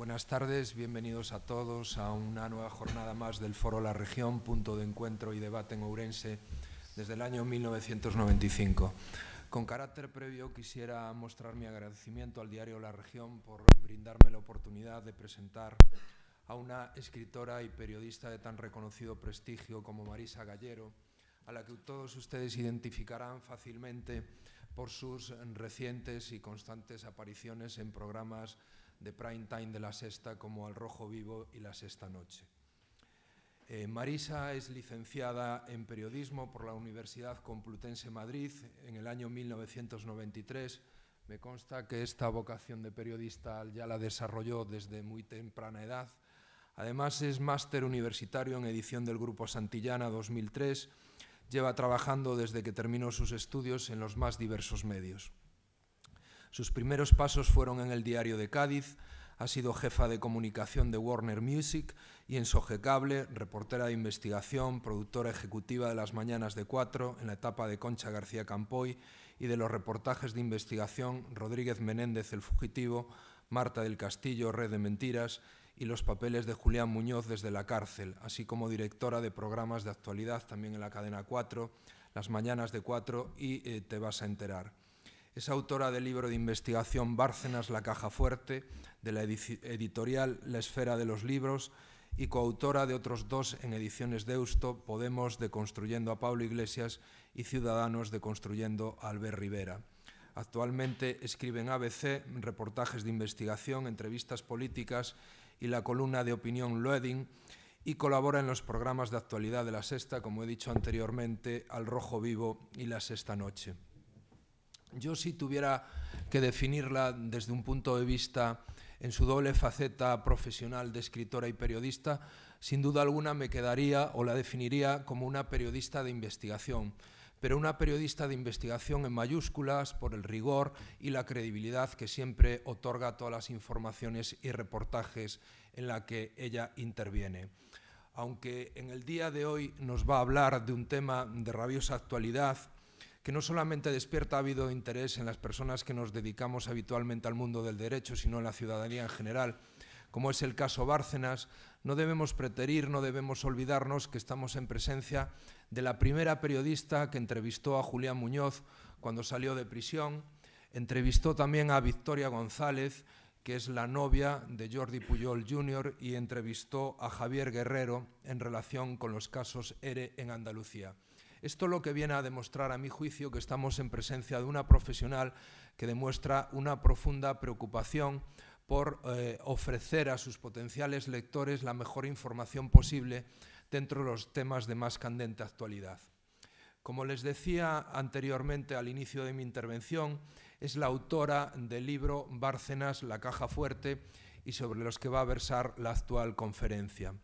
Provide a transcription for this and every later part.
Buenas tardes, bienvenidos a todos a una nueva jornada más del Foro La Región, punto de encuentro y debate en Ourense desde el año 1995. Con carácter previo quisiera mostrar mi agradecimiento al diario La Región por brindarme la oportunidad de presentar a una escritora y periodista de tan reconocido prestigio como Marisa Gallero, a la que todos ustedes identificarán fácilmente por sus recientes y constantes apariciones en programas de prime time de La Sexta como Al Rojo Vivo y La Sexta Noche. Marisa es licenciada en Periodismo por la Universidad Complutense Madrid en el año 1993. Me consta que esta vocación de periodista ya la desarrolló desde muy temprana edad. Además es máster universitario en edición del Grupo Santillana 2003. Lleva trabajando desde que terminó sus estudios en los más diversos medios. Sus primeros pasos fueron en el Diario de Cádiz, ha sido jefa de comunicación de Warner Music y en Sogecable, reportera de investigación, productora ejecutiva de Las Mañanas de 4 en la etapa de Concha García Campoy y de los reportajes de investigación Rodríguez Menéndez, El Fugitivo, Marta del Castillo, Red de Mentiras y los papeles de Julián Muñoz desde la cárcel, así como directora de programas de actualidad también en la cadena 4, Las Mañanas de 4 y Te vas a enterar. Es autora del libro de investigación Bárcenas, la caja fuerte, de la editorial La Esfera de los Libros y coautora de otros dos en ediciones Deusto, Podemos de Construyendo a Pablo Iglesias y Ciudadanos de Construyendo a Albert Rivera. Actualmente escribe en ABC reportajes de investigación, entrevistas políticas y la columna de opinión Loading y colabora en los programas de actualidad de La Sexta, como he dicho anteriormente, Al Rojo Vivo y La Sexta Noche. Yo, si tuviera que definirla desde un punto de vista en su doble faceta profesional de escritora y periodista, sin duda alguna me quedaría o la definiría como una periodista de investigación, pero una periodista de investigación en mayúsculas por el rigor y la credibilidad que siempre otorga todas las informaciones y reportajes en la que ella interviene. Aunque en el día de hoy nos va a hablar de un tema de rabiosa actualidad, que no solamente despierta ávido interés en las personas que nos dedicamos habitualmente al mundo del derecho, sino en la ciudadanía en general, como es el caso Bárcenas, no debemos preterir, no debemos olvidarnos que estamos en presencia de la primera periodista que entrevistó a Julián Muñoz cuando salió de prisión, entrevistó también a Victoria González, que es la novia de Jordi Pujol Jr., y entrevistó a Javier Guerrero en relación con los casos ERE en Andalucía. Esto lo que viene a demostrar, a mi juicio, que estamos en presencia de una profesional que demuestra una profunda preocupación por ofrecer a sus potenciales lectores la mejor información posible dentro de los temas de más candente actualidad. Como les decía anteriormente al inicio de mi intervención, es la autora del libro Bárcenas, la caja fuerte, y sobre los que va a versar la actual conferencia.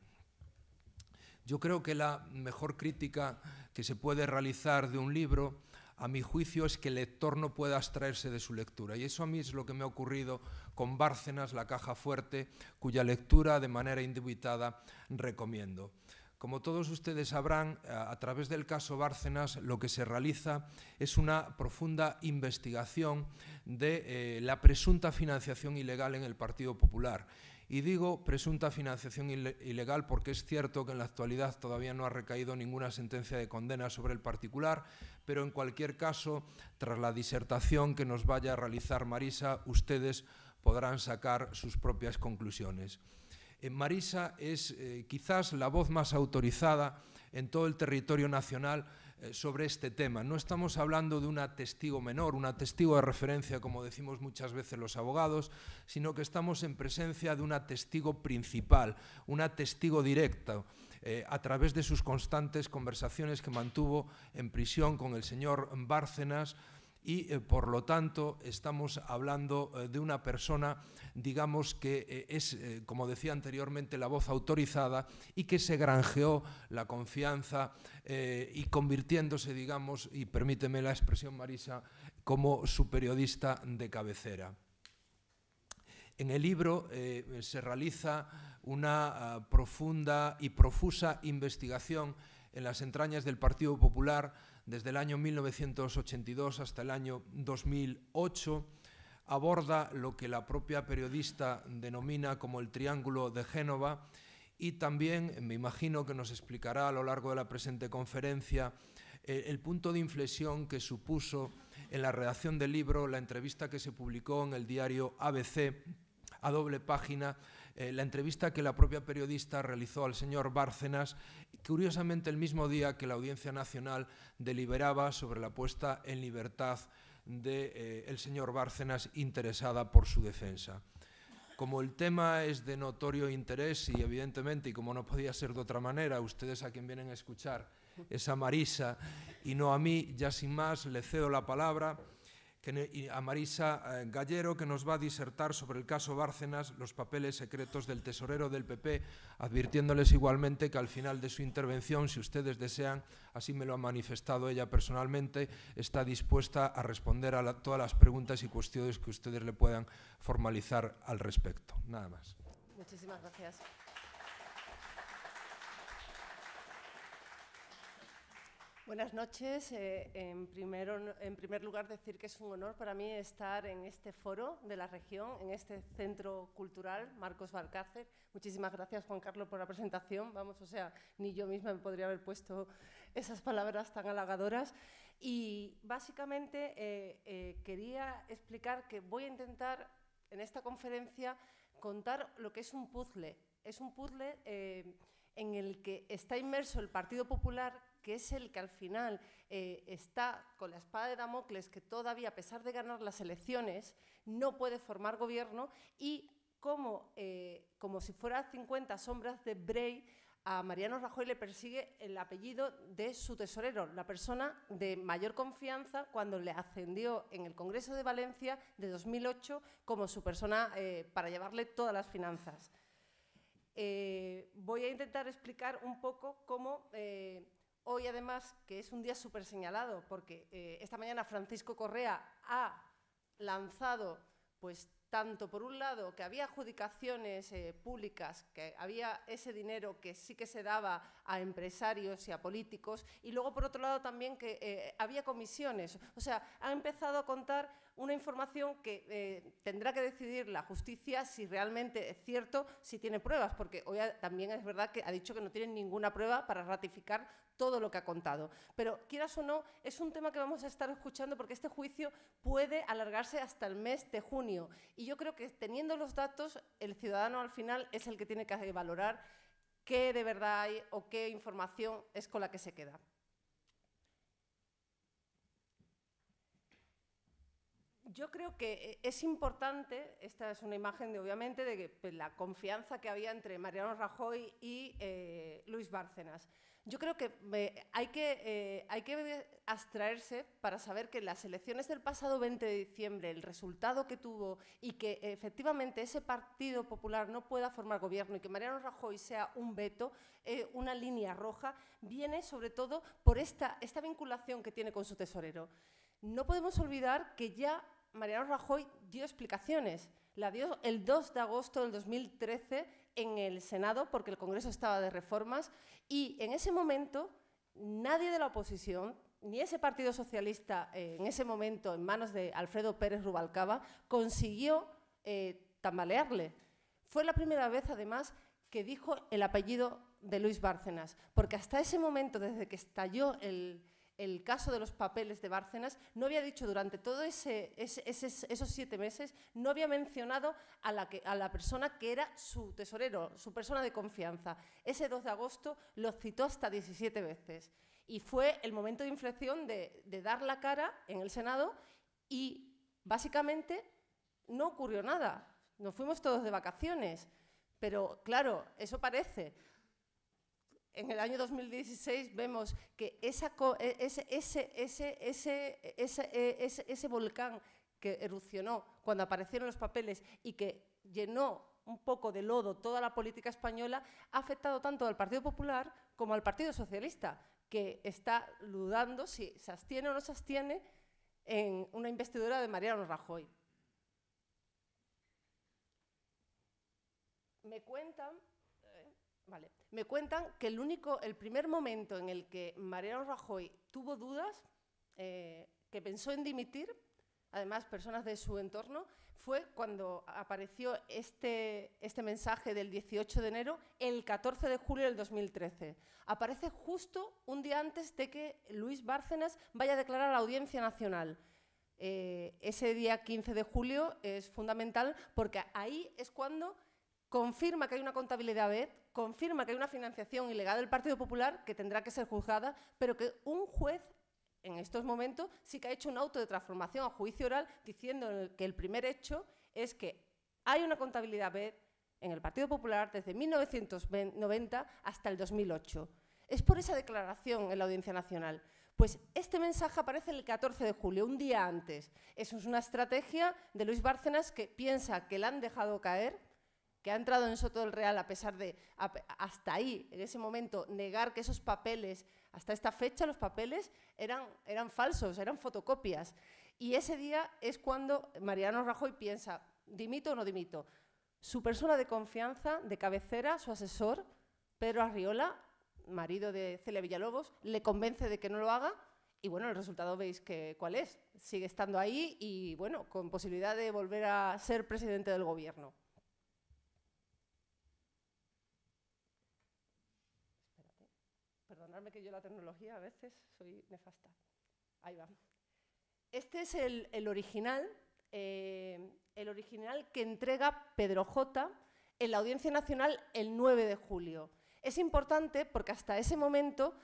Yo creo que la mejor crítica que se puede realizar de un libro, a mi juicio, es que el lector no pueda abstraerse de su lectura. Y eso a mí es lo que me ha ocurrido con Bárcenas, la caja fuerte, cuya lectura de manera indubitada recomiendo. Como todos ustedes sabrán, a través del caso Bárcenas lo que se realiza es una profunda investigación de la presunta financiación ilegal en el Partido Popular. Y digo presunta financiación ilegal porque es cierto que en la actualidad todavía no ha recaído ninguna sentencia de condena sobre el particular, pero en cualquier caso, tras la disertación que nos vaya a realizar Marisa, ustedes podrán sacar sus propias conclusiones. Marisa es quizás la voz más autorizada en todo el territorio nacional sobre este tema. No estamos hablando de una testigo menor, una testigo de referencia, como decimos muchas veces los abogados, sino que estamos en presencia de una testigo principal, una testigo directa, a través de sus constantes conversaciones que mantuvo en prisión con el señor Bárcenas, y por lo tanto estamos hablando de una persona, digamos, que es, como decía anteriormente, la voz autorizada y que se granjeó la confianza y convirtiéndose, digamos, y permíteme la expresión, Marisa, como su periodista de cabecera. En el libro se realiza una profunda y profusa investigación en las entrañas del Partido Popular desde el año 1982 hasta el año 2008, aborda lo que la propia periodista denomina como el Triángulo de Génova y también me imagino que nos explicará a lo largo de la presente conferencia el punto de inflexión que supuso en la redacción del libro la entrevista que se publicó en el diario ABC a doble página, la entrevista que la propia periodista realizó al señor Bárcenas, curiosamente el mismo día que la Audiencia Nacional deliberaba sobre la puesta en libertad del señor Bárcenas, interesada por su defensa. Como el tema es de notorio interés y evidentemente, y como no podía ser de otra manera, ustedes a quien vienen a escuchar es a Marisa y no a mí, ya sin más le cedo la palabra a Marisa Gallero, que nos va a disertar sobre el caso Bárcenas, los papeles secretos del tesorero del PP, advirtiéndoles igualmente que al final de su intervención, si ustedes desean, así me lo ha manifestado ella personalmente, está dispuesta a responder a todas las preguntas y cuestiones que ustedes le puedan formalizar al respecto. Nada más. Muchísimas gracias. Buenas noches. En primer lugar, decir que es un honor para mí estar en este foro de la región, en este centro cultural, Marcos Valcárcel. Muchísimas gracias, Juan Carlos, por la presentación. Vamos, o sea, ni yo misma me podría haber puesto esas palabras tan halagadoras. Y básicamente quería explicar que voy a intentar en esta conferencia contar lo que es un puzzle. Es un puzzle en el que está inmerso el Partido Popular, que es el que al final está con la espada de Damocles, que todavía, a pesar de ganar las elecciones, no puede formar gobierno, y como si fuera 50 sombras de Grey, a Mariano Rajoy le persigue el apellido de su tesorero, la persona de mayor confianza cuando le ascendió en el Congreso de Valencia de 2008 como su persona para llevarle todas las finanzas. Voy a intentar explicar un poco cómo hoy, además, que es un día súper señalado, porque esta mañana Francisco Correa ha lanzado, pues, tanto por un lado que había adjudicaciones públicas, que había ese dinero que sí que se daba a empresarios y a políticos, y luego por otro lado también que había comisiones. O sea, ha empezado a contar una información que tendrá que decidir la justicia si realmente es cierto, si tiene pruebas, porque hoy también es verdad que ha dicho que no tienen ninguna prueba para ratificar todo lo que ha contado. Pero, quieras o no, es un tema que vamos a estar escuchando porque este juicio puede alargarse hasta el mes de junio. Y yo creo que teniendo los datos, el ciudadano al final es el que tiene que valorar qué de verdad hay o qué información es con la que se queda. Yo creo que es importante, esta es una imagen obviamente de la confianza que había entre Mariano Rajoy y Luis Bárcenas. Yo creo que hay que abstraerse para saber que las elecciones del pasado 20 de diciembre, el resultado que tuvo y que efectivamente ese Partido Popular no pueda formar gobierno y que Mariano Rajoy sea un veto, una línea roja, viene sobre todo por esta vinculación que tiene con su tesorero. No podemos olvidar que ya Mariano Rajoy dio explicaciones. La dio el 2 de agosto del 2013 en el Senado, porque el Congreso estaba de reformas, y en ese momento nadie de la oposición, ni ese Partido Socialista en ese momento en manos de Alfredo Pérez Rubalcaba, consiguió tambalearle. Fue la primera vez, además, que dijo el apellido de Luis Bárcenas, porque hasta ese momento, desde que estalló el caso de los papeles de Bárcenas, no había dicho durante todos esos 7 meses, no había mencionado a la persona que era su tesorero, su persona de confianza. Ese 2 de agosto lo citó hasta 17 veces. Y fue el momento de inflexión de dar la cara en el Senado y, básicamente, no ocurrió nada. Nos fuimos todos de vacaciones. Pero, claro, eso parece. En el año 2016 vemos que ese volcán que erupcionó cuando aparecieron los papeles y que llenó un poco de lodo toda la política española ha afectado tanto al Partido Popular como al Partido Socialista, que está dudando si se abstiene o no se abstiene en una investidura de Mariano Rajoy. Me cuentan que el primer momento en el que Mariano Rajoy tuvo dudas, que pensó en dimitir, además personas de su entorno, fue cuando apareció este mensaje del 18 de enero, el 14 de julio del 2013. Aparece justo un día antes de que Luis Bárcenas vaya a declarar a la Audiencia Nacional. Ese día 15 de julio es fundamental porque ahí es cuando confirma que hay una contabilidad B, confirma que hay una financiación ilegal del Partido Popular que tendrá que ser juzgada, pero que un juez en estos momentos sí que ha hecho un auto de transformación a juicio oral diciendo que el primer hecho es que hay una contabilidad B en el Partido Popular desde 1990 hasta el 2008. Es por esa declaración en la Audiencia Nacional. Pues este mensaje aparece el 14 de julio, un día antes. Eso es una estrategia de Luis Bárcenas que piensa que la han dejado caer, que ha entrado en Soto del Real a pesar de, hasta ahí, en ese momento, negar que esos papeles, hasta esta fecha los papeles eran falsos, eran fotocopias. Y ese día es cuando Mariano Rajoy piensa, ¿dimito o no dimito? Su persona de confianza, de cabecera, su asesor, Pedro Arriola, marido de Celia Villalobos, le convence de que no lo haga y bueno, el resultado veis cuál es. Sigue estando ahí y bueno, con posibilidad de volver a ser presidente del gobierno. Perdonadme que yo la tecnología a veces soy nefasta. Ahí va. Este es el original que entrega Pedro J. en la Audiencia Nacional el 9 de julio. Es importante porque hasta ese momento,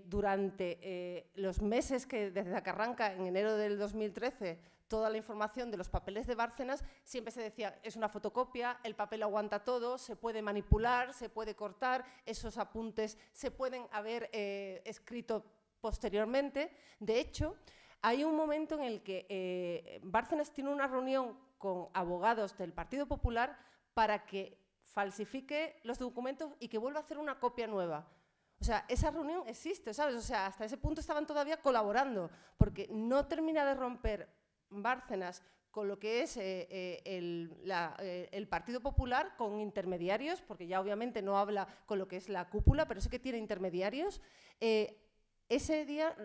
durante los meses desde que arranca en enero del 2013, toda la información de los papeles de Bárcenas, siempre se decía, es una fotocopia, el papel aguanta todo, se puede manipular, se puede cortar, esos apuntes se pueden haber escrito posteriormente. De hecho, hay un momento en el que Bárcenas tiene una reunión con abogados del Partido Popular para que falsifique los documentos y que vuelva a hacer una copia nueva. O sea, esa reunión existe, ¿sabes? O sea, hasta ese punto estaban todavía colaborando, porque no termina de romper Bárcenas con lo que es el Partido Popular, con intermediarios, porque ya obviamente no habla con lo que es la cúpula, pero sí que tiene intermediarios. Ese día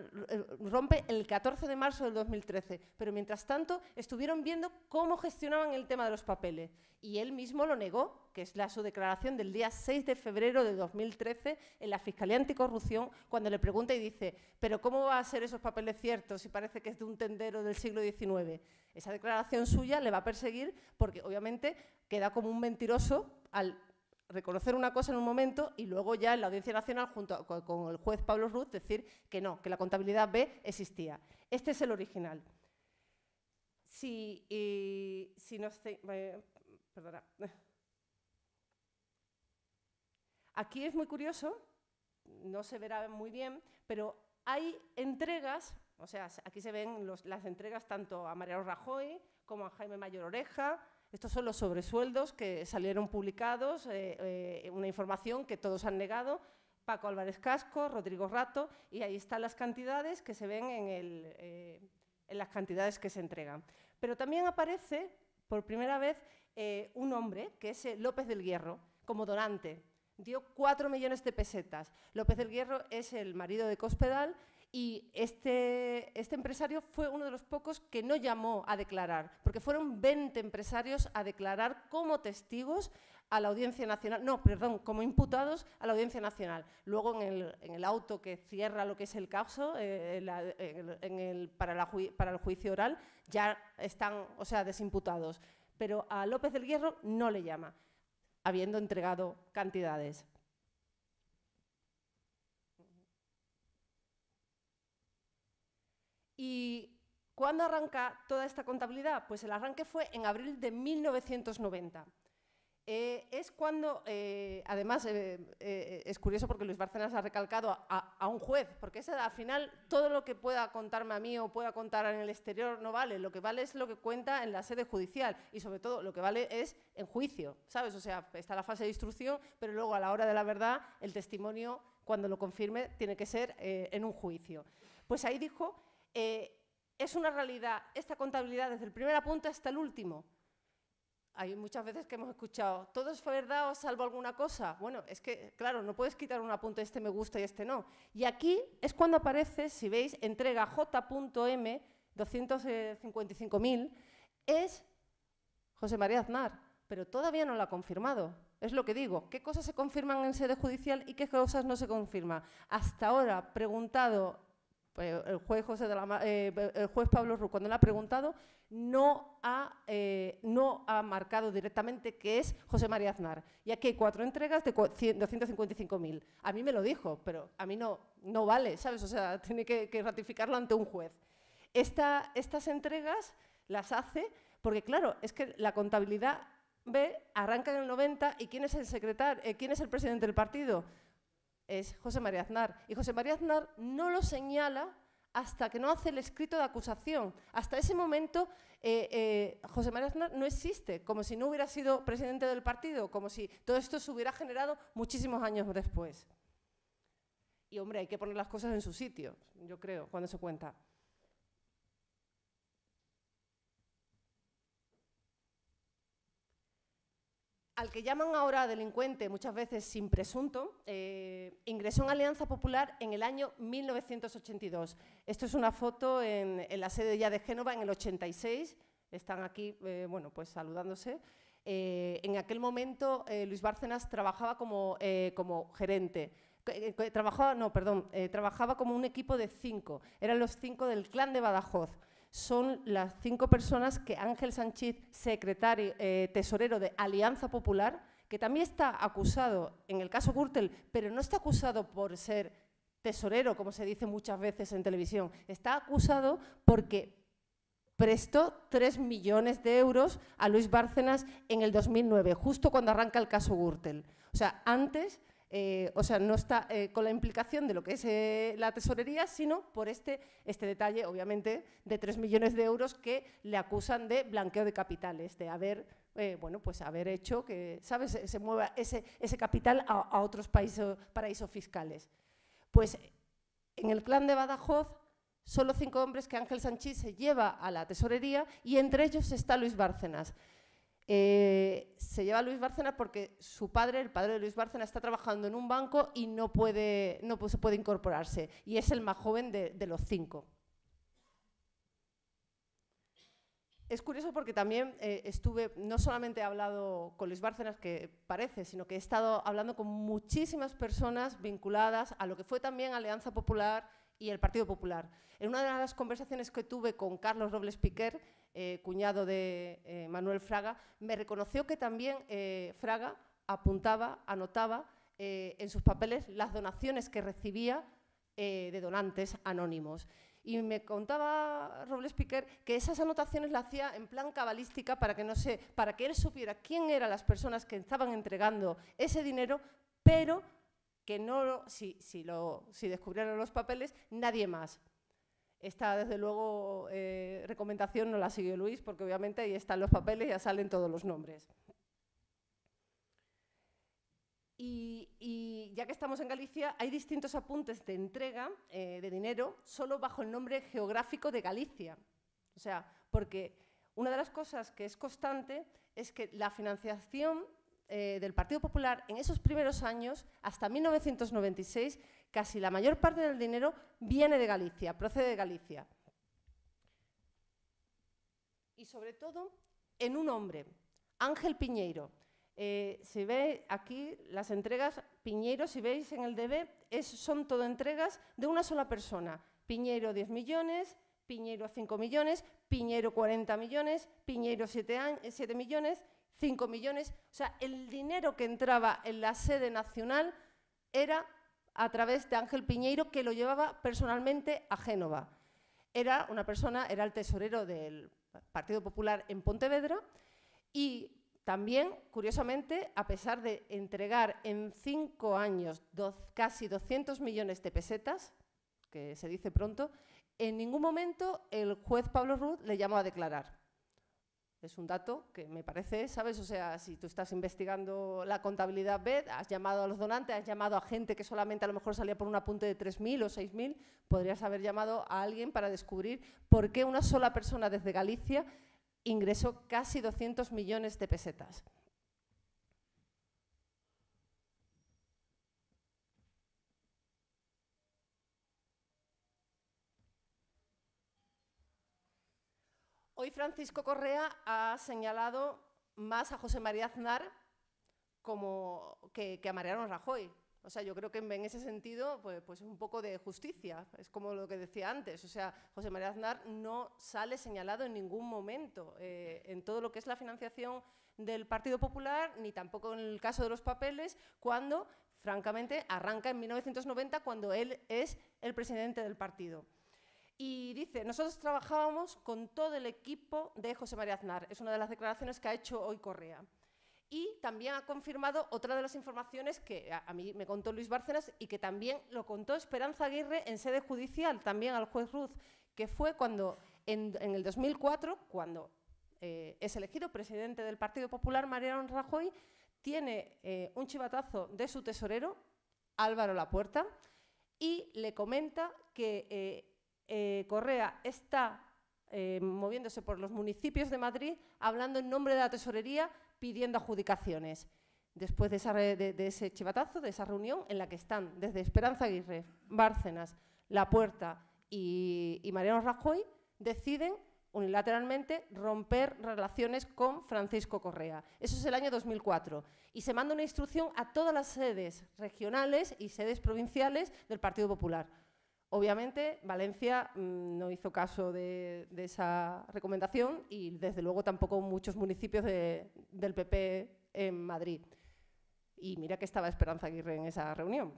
rompe el 14 de marzo del 2013, pero mientras tanto estuvieron viendo cómo gestionaban el tema de los papeles y él mismo lo negó, que es su declaración del día 6 de febrero de 2013 en la Fiscalía Anticorrupción, cuando le pregunta y dice, ¿pero cómo va a ser esos papeles ciertos si parece que es de un tendero del siglo XIX? Esa declaración suya le va a perseguir porque obviamente queda como un mentiroso al reconocer una cosa en un momento y luego ya en la Audiencia Nacional junto con el juez Pablo Ruz decir que no, que la contabilidad B existía. Este es el original. Perdona. Aquí es muy curioso, no se verá muy bien, pero hay entregas, o sea, aquí se ven las entregas tanto a Mariano Rajoy como a Jaime Mayor Oreja. Estos son los sobresueldos que salieron publicados, una información que todos han negado, Paco Álvarez Casco, Rodrigo Rato, y ahí están las cantidades que se ven en las cantidades que se entregan. Pero también aparece, por primera vez, un hombre, que es López del Hierro, como donante. Dio 4 millones de pesetas. López del Hierro es el marido de Cospedal, y este empresario fue uno de los pocos que no llamó a declarar, porque fueron 20 empresarios a declarar como testigos a la Audiencia Nacional, no, perdón, como imputados a la Audiencia Nacional. Luego en el auto que cierra lo que es el caso, para el juicio oral, ya están, o sea, desimputados. Pero a López del Hierro no le llama, habiendo entregado cantidades. ¿Y cuándo arranca toda esta contabilidad? Pues el arranque fue en abril de 1990. Es cuando, además, es curioso porque Luis Bárcenas ha recalcado a un juez, porque al final todo lo que pueda contarme a mí o pueda contar en el exterior no vale, lo que vale es lo que cuenta en la sede judicial y sobre todo lo que vale es en juicio, ¿sabes? O sea, está la fase de instrucción, pero luego a la hora de la verdad el testimonio, cuando lo confirme, tiene que ser en un juicio. Pues ahí dijo, es una realidad esta contabilidad desde el primer apunte hasta el último. Hay muchas veces que hemos escuchado, ¿todo es verdad o salvo alguna cosa? Bueno, es que, claro, no puedes quitar un apunte, este me gusta y este no. Y aquí es cuando aparece, si veis, entrega J.M, 255.000, es José María Aznar, pero todavía no lo ha confirmado. Es lo que digo, ¿qué cosas se confirman en sede judicial y qué cosas no se confirman? Hasta ahora, preguntado, el juez Pablo Ruz, cuando le ha preguntado, no ha marcado directamente que es José María Aznar. Y aquí hay 4 entregas de 255.000. A mí me lo dijo, pero a mí no vale, ¿sabes? O sea, tiene que ratificarlo ante un juez. Estas entregas las hace porque, claro, es que la contabilidad arranca en el 90 y ¿quién es el secretario? ¿Quién es el presidente del partido? Es José María Aznar. Y José María Aznar no lo señala hasta que no hace el escrito de acusación. Hasta ese momento, José María Aznar no existe, como si no hubiera sido presidente del partido, como si todo esto se hubiera generado muchísimos años después. Y, hombre, hay que poner las cosas en su sitio, yo creo, cuando se cuenta. Al que llaman ahora delincuente, muchas veces sin presunto, ingresó en Alianza Popular en el año 1982. Esto es una foto en la sede ya de Génova en el 86. Están aquí, bueno, pues saludándose. En aquel momento, Luis Bárcenas trabajaba como gerente. Trabajaba como un equipo de 5. Eran los 5 del clan de Badajoz. Son las 5 personas que Ángel Sanchis, secretario, tesorero de Alianza Popular, que también está acusado en el caso Gürtel, pero no está acusado por ser tesorero, como se dice muchas veces en televisión. Está acusado porque prestó 3 millones de euros a Luis Bárcenas en el 2009, justo cuando arranca el caso Gürtel. O sea, antes... no está con la implicación de lo que es la tesorería, sino por este detalle, obviamente, de 3 millones de euros que le acusan de blanqueo de capitales, de haber, haber hecho que, ¿sabes?, se mueva ese capital a otros paraísos fiscales. Pues en el clan de Badajoz, solo 5 hombres que Ángel Sanchis se lleva a la tesorería y entre ellos está Luis Bárcenas. Se lleva a Luis Bárcenas porque su padre, el padre de Luis Bárcenas, está trabajando en un banco y no se puede incorporarse. Y es el más joven de los 5. Es curioso porque también no solamente he hablado con Luis Bárcenas, que parece, sino que he estado hablando con muchísimas personas vinculadas a lo que fue también Alianza Popular y el Partido Popular. En una de las conversaciones que tuve con Carlos Robles Piquer, cuñado de Manuel Fraga, me reconoció que también Fraga anotaba en sus papeles las donaciones que recibía de donantes anónimos. Y me contaba Robles Piquer que esas anotaciones las hacía en plan cabalística para que él supiera quién eran las personas que estaban entregando ese dinero, pero que no, si descubrieran los papeles, nadie más. Esta, desde luego, recomendación no la siguió Luis, porque obviamente ahí están los papeles y ya salen todos los nombres. Y ya que estamos en Galicia, hay distintos apuntes de entrega de dinero solo bajo el nombre geográfico de Galicia. O sea, porque una de las cosas que es constante es que la financiación del Partido Popular en esos primeros años, hasta 1996, casi la mayor parte del dinero viene de Galicia, procede de Galicia. Y sobre todo en un hombre, Ángel Piñeiro. Se ve aquí las entregas, Piñeiro, si veis en el DB, son todo entregas de una sola persona. Piñeiro 10 millones, Piñeiro 5 millones, Piñeiro 40 millones, Piñeiro 7 millones, 5 millones. O sea, el dinero que entraba en la sede nacional era a través de Ángel Piñeiro, que lo llevaba personalmente a Génova. Era el tesorero del Partido Popular en Pontevedra y también, curiosamente, a pesar de entregar en 5 años casi 200 millones de pesetas, que se dice pronto, en ningún momento el juez Pablo Ruz le llamó a declarar. Es un dato que me parece, ¿sabes? O sea, si tú estás investigando la contabilidad BED, has llamado a los donantes, has llamado a gente que solamente a lo mejor salía por un apunte de 3.000 o 6.000, podrías haber llamado a alguien para descubrir por qué una sola persona desde Galicia ingresó casi 200 millones de pesetas. Hoy Francisco Correa ha señalado más a José María Aznar que a Mariano Rajoy. O sea, yo creo que en ese sentido pues es un poco de justicia, es como lo que decía antes. O sea, José María Aznar no sale señalado en ningún momento en todo lo que es la financiación del Partido Popular, ni tampoco en el caso de los papeles, cuando, francamente, arranca en 1990, cuando él es el presidente del partido. Y dice, nosotros trabajábamos con todo el equipo de José María Aznar. Es una de las declaraciones que ha hecho hoy Correa. Y también ha confirmado otra de las informaciones que a mí me contó Luis Bárcenas y que también lo contó Esperanza Aguirre en sede judicial, también al juez Ruz, que fue cuando, en el 2004, cuando es elegido presidente del Partido Popular, Mariano Rajoy, tiene un chivatazo de su tesorero, Álvaro Lapuerta, y le comenta que Correa está moviéndose por los municipios de Madrid, hablando en nombre de la tesorería, pidiendo adjudicaciones. Después de ese chivatazo, de esa reunión en la que están desde Esperanza Aguirre, Bárcenas, Lapuerta y Mariano Rajoy, deciden unilateralmente romper relaciones con Francisco Correa. Eso es el año 2004. Y se manda una instrucción a todas las sedes regionales y sedes provinciales del Partido Popular. Obviamente, Valencia no hizo caso de esa recomendación y, desde luego, tampoco muchos municipios del PP en Madrid. Y mira que estaba Esperanza Aguirre en esa reunión.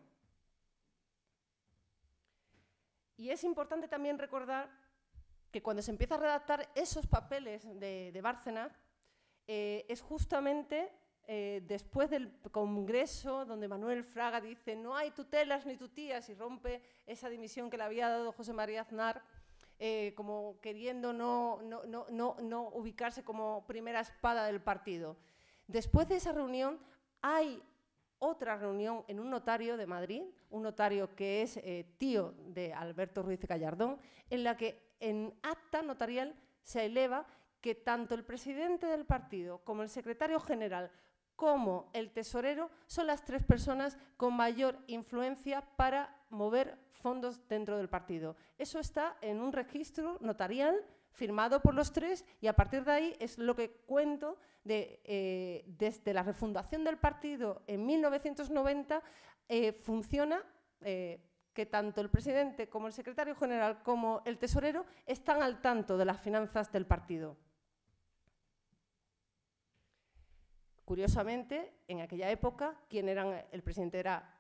Y es importante también recordar que cuando se empieza a redactar esos papeles de Bárcenas, es justamente después del Congreso, donde Manuel Fraga dice no hay tutelas ni tutías y rompe esa dimisión que le había dado José María Aznar, como queriendo no ubicarse como primera espada del partido. Después de esa reunión hay otra reunión en un notario de Madrid, un notario que es tío de Alberto Ruiz Gallardón, en la que en acta notarial se eleva que tanto el presidente del partido como el secretario general como el tesorero son las tres personas con mayor influencia para mover fondos dentro del partido. Eso está en un registro notarial firmado por los tres y a partir de ahí es lo que cuento desde la refundación del partido en 1990 funciona que tanto el presidente como el secretario general como el tesorero están al tanto de las finanzas del partido. Curiosamente, en aquella época, el presidente era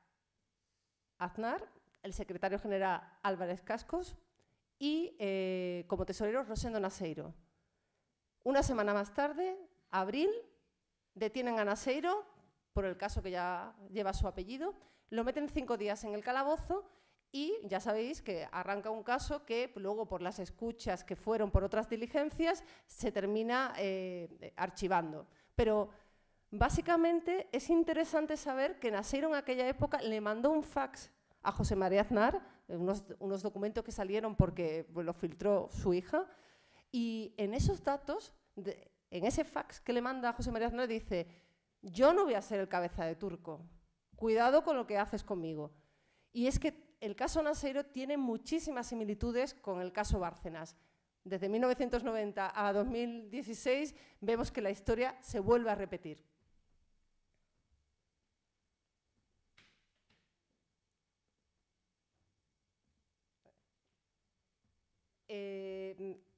Aznar, el secretario general Álvarez Cascos y como tesorero Rosendo Naseiro. Una semana más tarde, abril, detienen a Naseiro por el caso que ya lleva su apellido, lo meten 5 días en el calabozo y ya sabéis que arranca un caso que luego por las escuchas que fueron por otras diligencias se termina archivando. Pero básicamente es interesante saber que Naseiro en aquella época le mandó un fax a José María Aznar, unos documentos que salieron porque lo filtró su hija, y en esos datos, en ese fax que le manda a José María Aznar dice: yo no voy a ser el cabeza de turco, cuidado con lo que haces conmigo. Y es que el caso Naseiro tiene muchísimas similitudes con el caso Bárcenas. Desde 1990 a 2016 vemos que la historia se vuelve a repetir.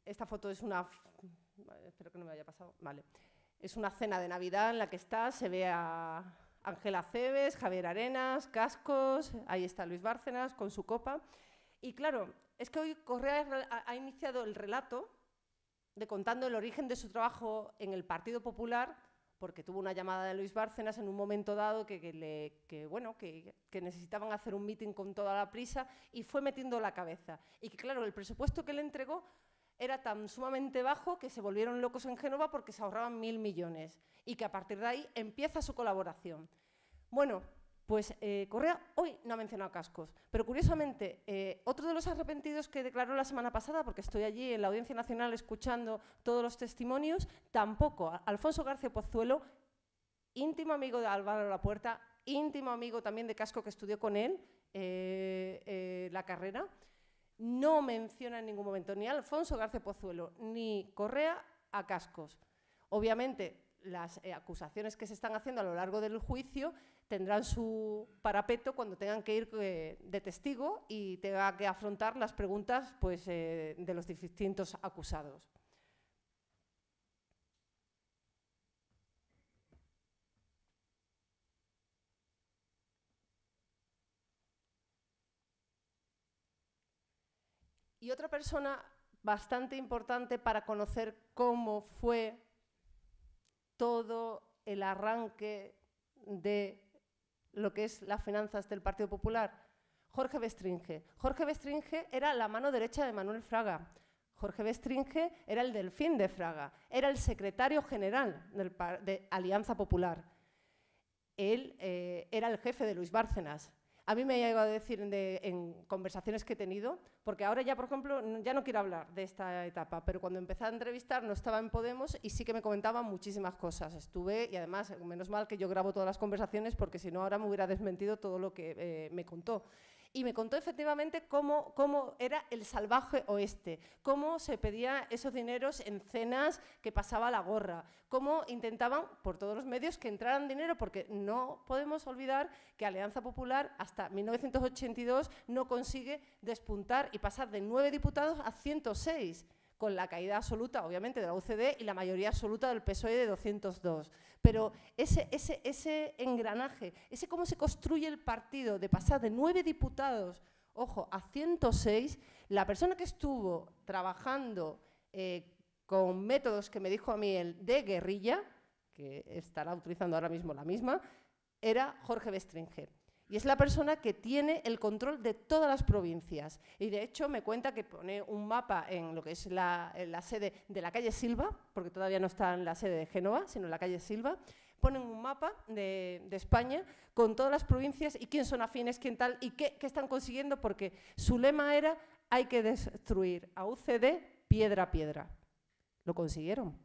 Esta foto es una... Espero que no me haya pasado. Vale. Es una cena de Navidad en la que se ve a Ángela Cebes, Javier Arenas, Cascos, ahí está Luis Bárcenas con su copa. Y claro, es que hoy Correa ha iniciado el relato contando el origen de su trabajo en el Partido Popular, porque tuvo una llamada de Luis Bárcenas en un momento dado que necesitaban hacer un mitin con toda la prisa y fue metiendo la cabeza. Y que claro, el presupuesto que le entregó era tan sumamente bajo que se volvieron locos en Génova porque se ahorraban 1.000 millones y que a partir de ahí empieza su colaboración. Bueno, pues Correa hoy no ha mencionado Cascos, pero curiosamente otro de los arrepentidos que declaró la semana pasada, porque estoy allí en la Audiencia Nacional escuchando todos los testimonios, tampoco. Alfonso García Pozuelo, íntimo amigo de Álvaro Lapuerta, íntimo amigo también de Casco que estudió con él la carrera, no menciona en ningún momento ni a Alfonso García Pozuelo ni Correa a cascos. Obviamente, las acusaciones que se están haciendo a lo largo del juicio tendrán su parapeto cuando tengan que ir de testigo y tengan que afrontar las preguntas pues, de los distintos acusados. Y otra persona bastante importante para conocer cómo fue todo el arranque de lo que es las finanzas del Partido Popular, Jorge Bestringe. Jorge Bestringe era la mano derecha de Manuel Fraga. Jorge Bestringe era el delfín de Fraga, era el secretario general de Alianza Popular. Él era el jefe de Luis Bárcenas. A mí me ha llegado a decir en conversaciones que he tenido, porque ahora ya, por ejemplo, ya no quiero hablar de esta etapa, pero cuando empecé a entrevistar no estaba en Podemos y sí que me comentaban muchísimas cosas. Estuve, y además, menos mal que yo grabo todas las conversaciones, porque si no ahora me hubiera desmentido todo lo que me contó. Y me contó efectivamente cómo era el salvaje oeste, cómo se pedía esos dineros en cenas que pasaba la gorra, cómo intentaban por todos los medios que entraran dinero, porque no podemos olvidar que Alianza Popular hasta 1982 no consigue despuntar y pasar de 9 diputados a 106, con la caída absoluta, obviamente, de la UCD y la mayoría absoluta del PSOE de 202. Pero ese engranaje, ese cómo se construye el partido de pasar de 9 diputados, ojo, a 106, la persona que estuvo trabajando con métodos que me dijo a mí el de guerrilla, que estará utilizando ahora mismo la misma, era Jorge Bestringe. Y es la persona que tiene el control de todas las provincias. Y de hecho me cuenta que pone un mapa en lo que es la sede de la calle Silva, porque todavía no está en la sede de Génova, sino en la calle Silva. Ponen un mapa de España con todas las provincias y quién son afines, quién tal, y qué están consiguiendo, porque su lema era: hay que destruir a UCD piedra a piedra. Lo consiguieron.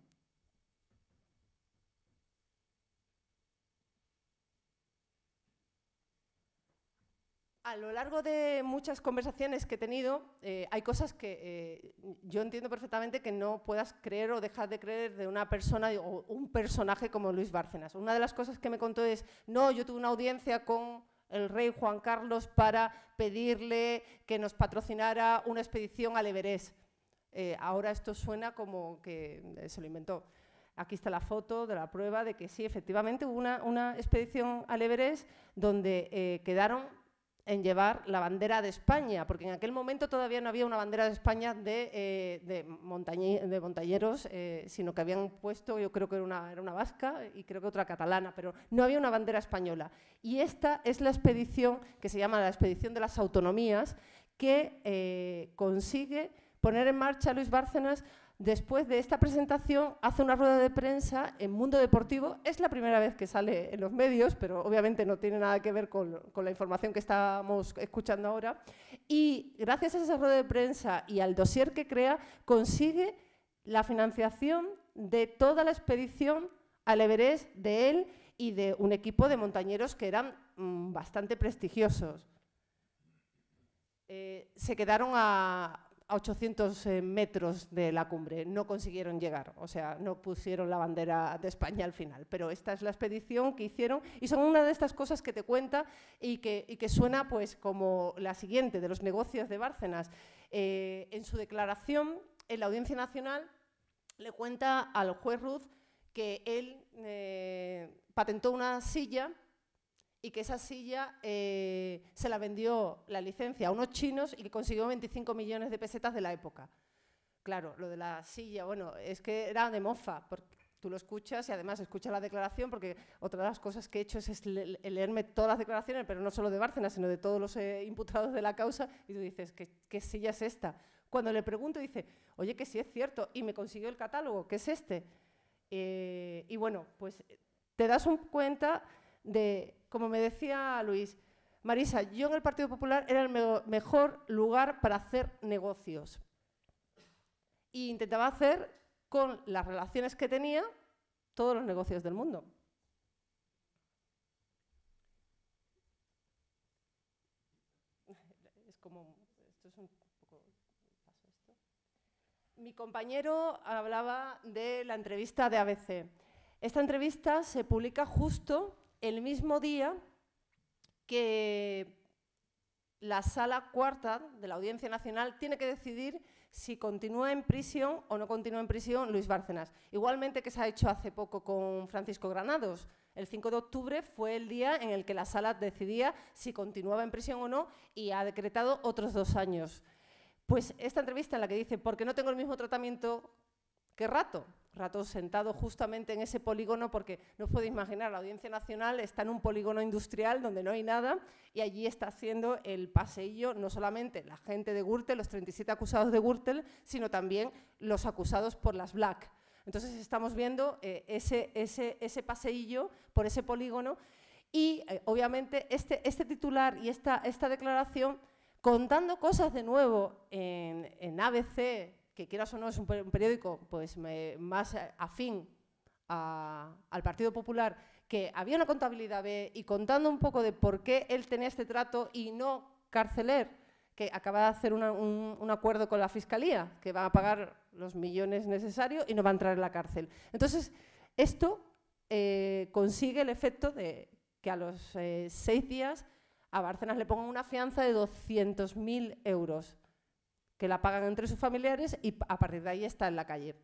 A lo largo de muchas conversaciones que he tenido, hay cosas que yo entiendo perfectamente que no puedas creer o dejar de creer de una persona o un personaje como Luis Bárcenas. Una de las cosas que me contó es: no, yo tuve una audiencia con el rey Juan Carlos para pedirle que nos patrocinara una expedición al Everest. Ahora esto suena como que se lo inventó. Aquí está la foto de la prueba de que sí, efectivamente hubo una expedición al Everest donde quedaron en llevar la bandera de España, porque en aquel momento todavía no había una bandera de España de montañeros, sino que habían puesto, yo creo que era una vasca y creo que otra catalana, pero no había una bandera española. Y esta es la expedición que se llama la Expedición de las Autonomías, que consigue poner en marcha Luis Bárcenas. Después de esta presentación, hace una rueda de prensa en Mundo Deportivo. Es la primera vez que sale en los medios, pero obviamente no tiene nada que ver con la información que estamos escuchando ahora. Y gracias a esa rueda de prensa y al dossier que crea, consigue la financiación de toda la expedición al Everest, de él y de un equipo de montañeros que eran bastante prestigiosos. Se quedaron a 800 metros de la cumbre, no consiguieron llegar, o sea, no pusieron la bandera de España al final, pero esta es la expedición que hicieron y son una de estas cosas que te cuenta y que suena pues como la siguiente, de los negocios de Bárcenas. En su declaración en la Audiencia Nacional le cuenta al juez Ruz que él patentó una silla y que esa silla se la vendió la licencia a unos chinos y que consiguió 25 millones de pesetas de la época. Claro, lo de la silla, bueno, es que era de mofa, porque tú lo escuchas y además escuchas la declaración, porque otra de las cosas que he hecho es leerme todas las declaraciones, pero no solo de Bárcenas, sino de todos los imputados de la causa, y tú dices, ¿qué silla es esta? Cuando le pregunto, dice, oye, que sí es cierto, y me consiguió el catálogo, ¿qué es este? Y bueno, pues te das cuenta de, como me decía Luis, Marisa, yo en el Partido Popular era el mejor lugar para hacer negocios. E intentaba hacer, con las relaciones que tenía, todos los negocios del mundo. Es como, esto es un poco Mi compañero hablaba de la entrevista de ABC. Esta entrevista se publica justo el mismo día que la Sala Cuarta de la Audiencia Nacional tiene que decidir si continúa en prisión o no continúa en prisión Luis Bárcenas. Igualmente que se ha hecho hace poco con Francisco Granados. El 5 de octubre fue el día en el que la Sala decidía si continuaba en prisión o no y ha decretado otros 2 años. Pues esta entrevista en la que dice, porque no tengo el mismo tratamiento que Rato sentado justamente en ese polígono, porque no os podéis imaginar, la Audiencia Nacional está en un polígono industrial donde no hay nada y allí está haciendo el paseillo no solamente la gente de Gürtel, los 37 acusados de Gürtel, sino también los acusados por las Black. Entonces estamos viendo ese paseillo por ese polígono y obviamente este titular y esta declaración contando cosas de nuevo en ABC, que quieras o no es un periódico pues, más afín al Partido Popular, que había una contabilidad B y contando un poco de por qué él tenía este trato y no carceler, que acaba de hacer un acuerdo con la Fiscalía, que van a pagar los millones necesarios y no va a entrar en la cárcel. Entonces, esto consigue el efecto de que a los 6 días a Bárcenas le pongan una fianza de 200.000 euros, que la pagan entre sus familiares y a partir de ahí está en la calle.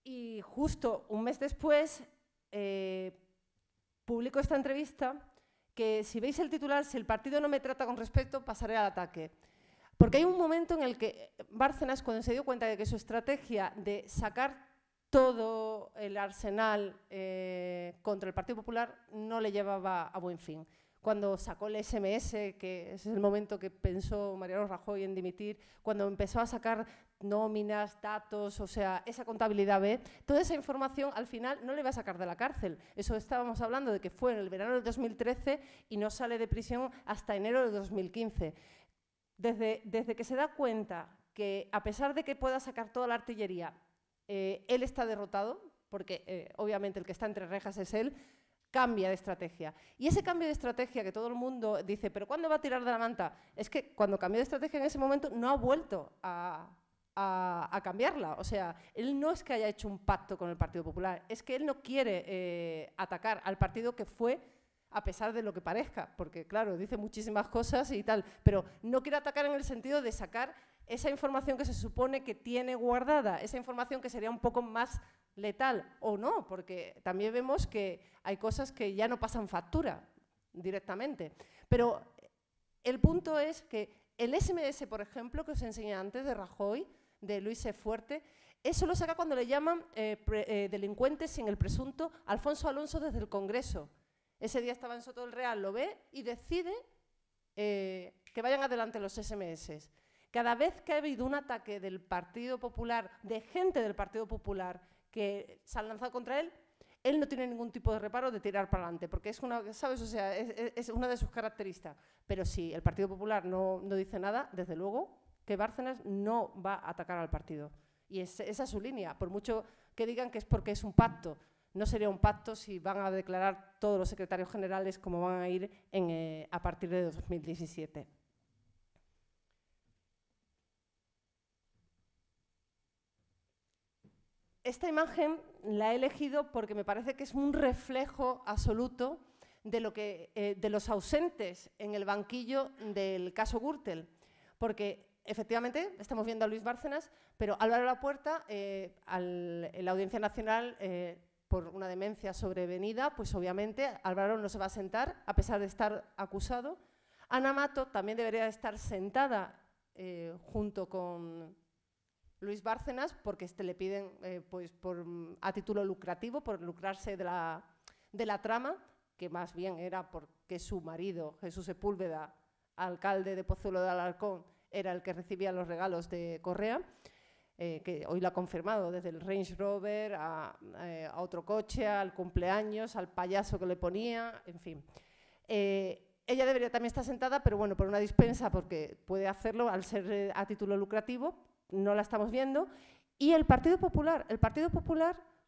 Y justo un mes después publico esta entrevista que si veis el titular, si el partido no me trata con respeto, pasaré al ataque. Porque hay un momento en el que Bárcenas, cuando se dio cuenta de que su estrategia de sacar todo el arsenal contra el Partido Popular no le llevaba a buen fin. Cuando sacó el SMS, que ese es el momento que pensó Mariano Rajoy en dimitir, cuando empezó a sacar nóminas, datos, o sea, esa contabilidad B, toda esa información al final no le va a sacar de la cárcel. Eso estábamos hablando de que fue en el verano del 2013 y no sale de prisión hasta enero de 2015. Desde que se da cuenta que, a pesar de que pueda sacar toda la artillería, él está derrotado, porque obviamente el que está entre rejas es él, cambia de estrategia. Y ese cambio de estrategia que todo el mundo dice, ¿pero cuándo va a tirar de la manta? Es que cuando cambió de estrategia en ese momento no ha vuelto a cambiarla. O sea, él no es que haya hecho un pacto con el Partido Popular, es que él no quiere atacar al partido que fue, a pesar de lo que parezca, porque claro, dice muchísimas cosas y tal, pero no quiere atacar en el sentido de sacar esa información que se supone que tiene guardada, esa información que sería un poco más letal o no, porque también vemos que hay cosas que ya no pasan factura directamente. Pero el punto es que el SMS, por ejemplo, que os enseñé antes de Rajoy, de Luis E. Fuerte, eso lo saca cuando le llaman delincuentes sin el presunto Alfonso Alonso desde el Congreso. Ese día estaba en Soto del Real, lo ve y decide que vayan adelante los SMS. Cada vez que ha habido un ataque del Partido Popular, de gente del Partido Popular que se han lanzado contra él, él no tiene ningún tipo de reparo de tirar para adelante, porque es una, ¿sabes? O sea, es una de sus características. Pero si el Partido Popular no dice nada, desde luego que Bárcenas no va a atacar al partido. Y esa es su línea, por mucho que digan que es porque es un pacto. No sería un pacto si van a declarar todos los secretarios generales como van a ir a partir de 2017. Esta imagen la he elegido porque me parece que es un reflejo absoluto de los ausentes en el banquillo del caso Gürtel. Porque efectivamente estamos viendo a Luis Bárcenas, pero Álvaro Lapuerta, en la Audiencia Nacional, por una demencia sobrevenida, pues obviamente Álvaro no se va a sentar a pesar de estar acusado. Ana Mato también debería estar sentada junto con Luis Bárcenas, porque le piden pues a título lucrativo, por lucrarse de la trama, que más bien era porque su marido, Jesús Sepúlveda, alcalde de Pozuelo de Alarcón, era el que recibía los regalos de Correa, que hoy lo ha confirmado, desde el Range Rover a otro coche, al cumpleaños, al payaso que le ponía, en fin. Ella debería también estar sentada, pero bueno, por una dispensa, porque puede hacerlo al ser a título lucrativo, no la estamos viendo. Y el Partido Popular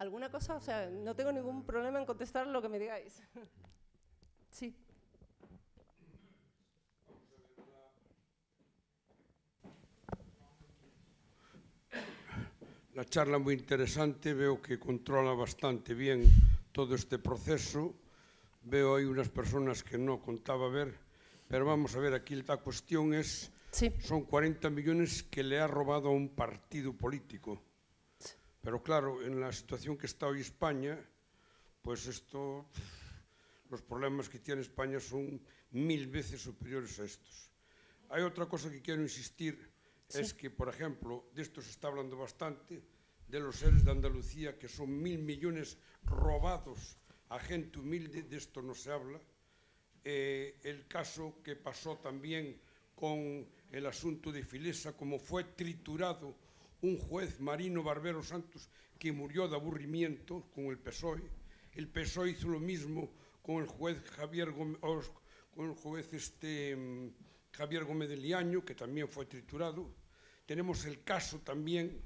¿Alguna cosa? O sea, no tengo ningún problema en contestar lo que me digáis. Sí. La charla muy interesante, veo que controla bastante bien todo este proceso. Veo ahí unas personas que no contaba ver, pero vamos a ver, aquí la cuestión es, sí, son 40 millones que le ha robado a un partido político. Sí. Pero claro, en la situación que está hoy España, pues esto, los problemas que tiene España son 1000 veces superiores a estos. Hay otra cosa que quiero insistir, sí, es que, por ejemplo, de esto se está hablando bastante, de los seres de Andalucía, que son 1000 millones robados a gente humilde, de esto no se habla. El caso que pasó también con el asunto de Filesa, como fue triturado un juez, Marino Barbero Santos, que murió de aburrimiento con el PSOE. El PSOE hizo lo mismo con el juez Javier Gómez, Javier Gómez de Liaño, que también fue triturado. Tenemos el caso también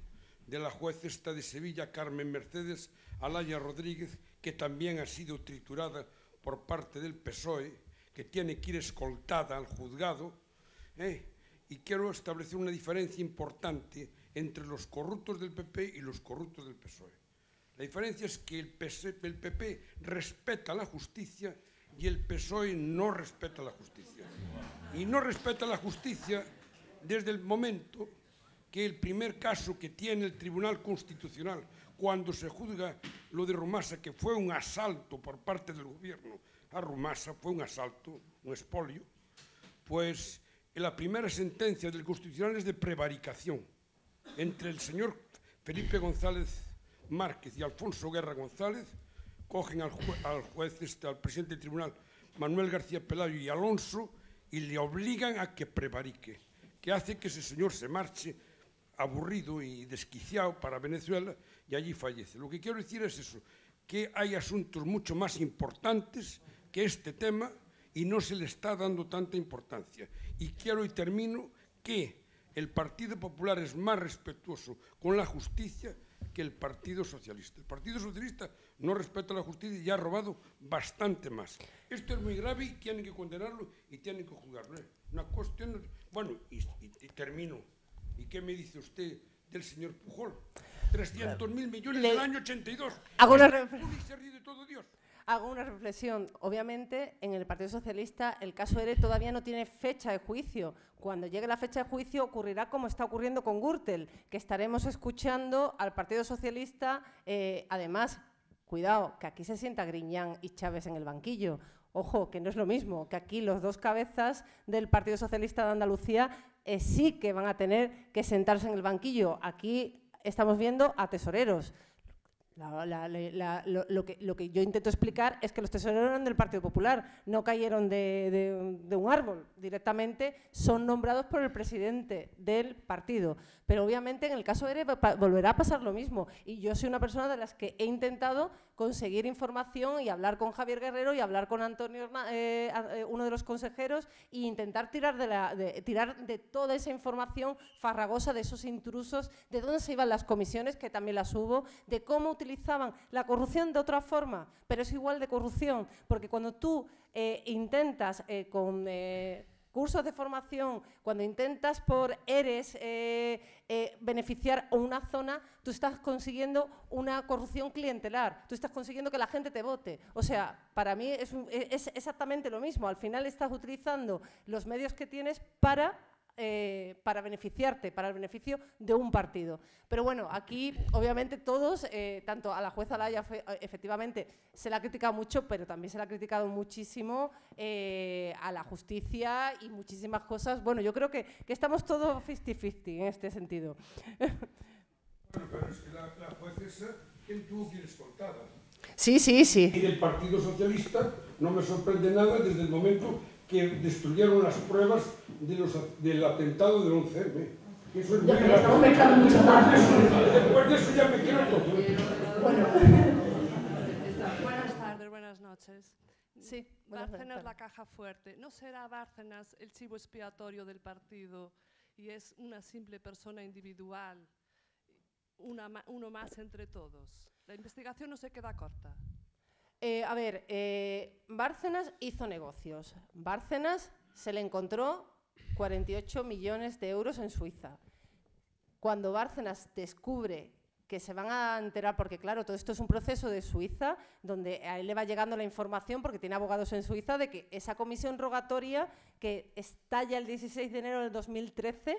de la juez esta de Sevilla, Carmen Mercedes Alaya Rodríguez, que también ha sido triturada por parte del PSOE, que tiene que ir escoltada al juzgado. Y quiero establecer una diferencia importante entre los corruptos del PP y los corruptos del PSOE. La diferencia es que el PP respeta la justicia y el PSOE no respeta la justicia. Y no respeta la justicia desde el momento que el primer caso que tiene el Tribunal Constitucional, cuando se juzga lo de Rumasa, que fue un asalto por parte del gobierno a Rumasa, fue un asalto, un expolio, pues la primera sentencia del Constitucional es de prevaricación entre el señor Felipe González Márquez y Alfonso Guerra González. Cogen al juez, al presidente del tribunal, Manuel García Pelayo y Alonso, y le obligan a que prevarique, que hace que ese señor se marche aburrido y desquiciado para Venezuela y allí fallece. Lo que quiero decir es eso, que hay asuntos mucho más importantes que este tema y no se le está dando tanta importancia. Y quiero y termino que el Partido Popular es más respetuoso con la justicia que el Partido Socialista. El Partido Socialista no respeta la justicia y ha robado bastante más. Esto es muy grave y tienen que condenarlo y tienen que juzgarlo. Una cuestión... Bueno, y termino. ¿Y qué me dice usted del señor Pujol? 300.000 millones del año 82. Hago una reflexión. Obviamente, en el Partido Socialista el caso ERE todavía no tiene fecha de juicio. Cuando llegue la fecha de juicio ocurrirá como está ocurriendo con Gürtel, que estaremos escuchando al Partido Socialista. Además, cuidado, que aquí se sienta Griñán y Chávez en el banquillo. Ojo, que no es lo mismo, que aquí los dos cabezas del Partido Socialista de Andalucía sí que van a tener que sentarse en el banquillo. Aquí estamos viendo a tesoreros. Lo que yo intento explicar es que los tesoreros eran del Partido Popular, no cayeron de un árbol, directamente son nombrados por el presidente del partido. Pero obviamente en el caso de ERE volverá a pasar lo mismo. Y yo soy una persona de las que he intentado conseguir información y hablar con Javier Guerrero y hablar con Antonio, uno de los consejeros, e intentar tirar de toda esa información farragosa de esos intrusos, de dónde se iban las comisiones, que también las hubo, de cómo utilizaban la corrupción de otra forma, pero es igual de corrupción, porque cuando tú intentas con cursos de formación, cuando intentas por ERES beneficiar a una zona, tú estás consiguiendo una corrupción clientelar, tú estás consiguiendo que la gente te vote. O sea, para mí es exactamente lo mismo. Al final estás utilizando los medios que tienes para beneficiarte, para el beneficio de un partido. Pero bueno, aquí obviamente todos, tanto a la jueza Alaya efectivamente se la ha criticado mucho, pero también se la ha criticado muchísimo a la justicia y muchísimas cosas. Bueno, yo creo que estamos todos 50-50 en este sentido. Bueno, pero es que la juez esa, ¿quién tuvo que ir escoltada? Sí, sí, sí. Y del Partido Socialista no me sorprende nada desde el momento que destruyeron las pruebas del atentado del 11M. Eso es muy grave. Estamos mezclando mucho más. Después de eso ya me quiero todo. Bueno. Buenas tardes, buenas noches. Sí, Bárcenas la caja fuerte. ¿No será Bárcenas el chivo expiatorio del partido y es una simple persona individual uno más entre todos? La investigación no se queda corta. Bárcenas hizo negocios. Bárcenas se le encontró 48 millones de euros en Suiza. Cuando Bárcenas descubre que se van a enterar, porque claro, todo esto es un proceso de Suiza, donde a él le va llegando la información, porque tiene abogados en Suiza, de que esa comisión rogatoria que estalla el 16 de enero del 2013,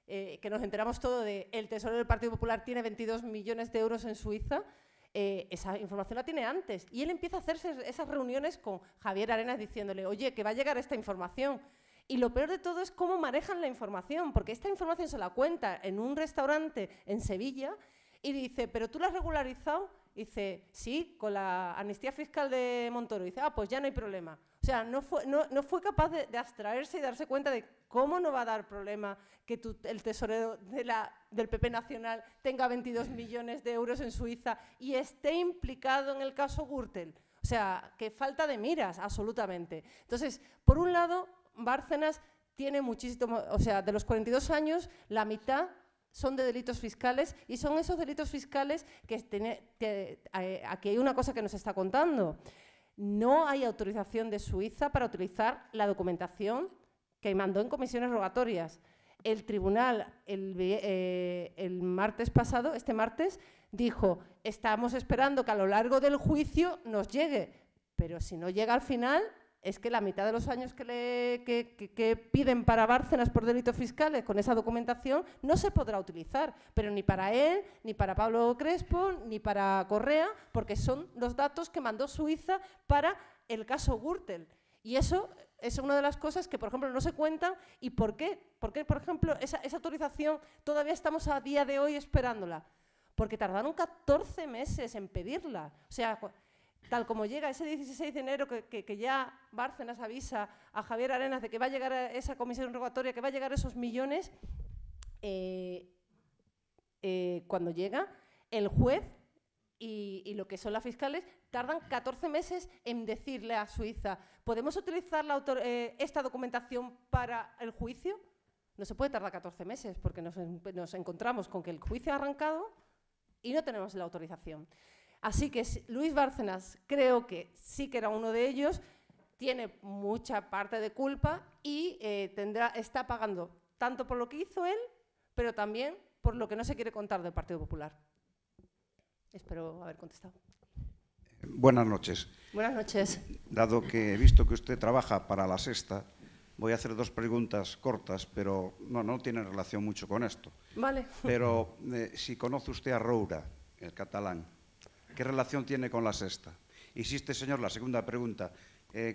que nos enteramos todo de el tesorero del Partido Popular tiene 22 millones de euros en Suiza, esa información la tiene antes. Y él empieza a hacerse esas reuniones con Javier Arenas diciéndole, oye, que va a llegar esta información. Y lo peor de todo es cómo manejan la información, porque esta información se la cuenta en un restaurante en Sevilla y dice, ¿pero tú la has regularizado? Y dice, sí, con la amnistía fiscal de Montoro. Y dice, pues ya no hay problema. O sea, no fue capaz de abstraerse y darse cuenta de cómo no va a dar problema que el tesorero del PP Nacional tenga 22 millones de euros en Suiza y esté implicado en el caso Gürtel. O sea, que falta de miras, absolutamente. Entonces, por un lado, Bárcenas tiene muchísimo, o sea, de los 42 años, la mitad son de delitos fiscales y son esos delitos fiscales que aquí hay una cosa que nos está contando. No hay autorización de Suiza para utilizar la documentación que mandó en comisiones rogatorias. El tribunal el martes pasado, este martes, dijo, estamos esperando que a lo largo del juicio nos llegue, pero si no llega al final, es que la mitad de los años que piden para Bárcenas por delitos fiscales con esa documentación no se podrá utilizar, pero ni para él, ni para Pablo Crespo, ni para Correa, porque son los datos que mandó Suiza para el caso Gürtel. Y eso es una de las cosas que, por ejemplo, no se cuentan. ¿Y por qué? Porque, por ejemplo, esa autorización todavía estamos a día de hoy esperándola, porque tardaron 14 meses en pedirla. O sea, tal como llega ese 16 de enero que ya Bárcenas avisa a Javier Arenas de que va a llegar a esa comisión rogatoria, que va a llegar esos millones, cuando llega, el juez y lo que son las fiscales tardan 14 meses en decirle a Suiza, ¿podemos utilizar esta documentación para el juicio? No se puede tardar 14 meses porque nos encontramos con que el juicio ha arrancado y no tenemos la autorización. Así que Luis Bárcenas creo que sí que era uno de ellos, tiene mucha parte de culpa y está pagando tanto por lo que hizo él, pero también por lo que no se quiere contar del Partido Popular. Espero haber contestado. Buenas noches. Buenas noches. Dado que he visto que usted trabaja para La Sexta, voy a hacer dos preguntas cortas, pero no tienen relación mucho con esto. Vale. Pero si conoce usted a Roura, el catalán, ¿qué relación tiene con La Sexta? Y si este señor, la segunda pregunta,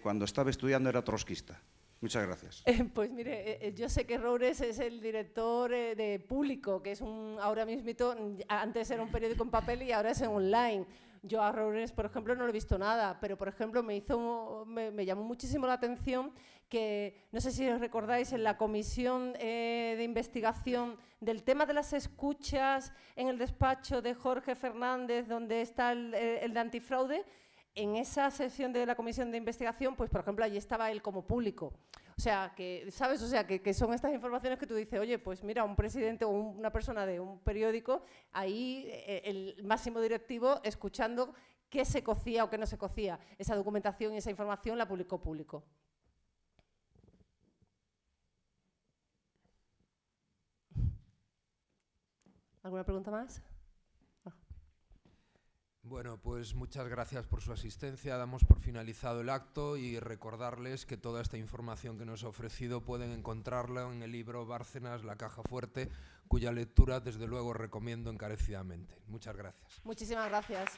cuando estaba estudiando era trotskista. Muchas gracias. Pues mire, yo sé que Roures es el director de Público, que es ahora mismito, antes era un periódico en papel y ahora es en online. Yo a Roures, por ejemplo, no le he visto nada, pero por ejemplo me llamó muchísimo la atención que, no sé si os recordáis, en la comisión de investigación del tema de las escuchas en el despacho de Jorge Fernández, donde está el de antifraude, en esa sesión de la comisión de investigación, pues por ejemplo, allí estaba él como público. O sea, que, ¿sabes? O sea, que son estas informaciones que tú dices, oye, pues mira, un presidente o una persona de un periódico, ahí el máximo directivo escuchando qué se cocía o qué no se cocía. Esa documentación y esa información la publicó Público. ¿Alguna pregunta más? Bueno, pues muchas gracias por su asistencia. Damos por finalizado el acto y recordarles que toda esta información que nos ha ofrecido pueden encontrarla en el libro Bárcenas, la caja fuerte, cuya lectura desde luego recomiendo encarecidamente. Muchas gracias. Muchísimas gracias.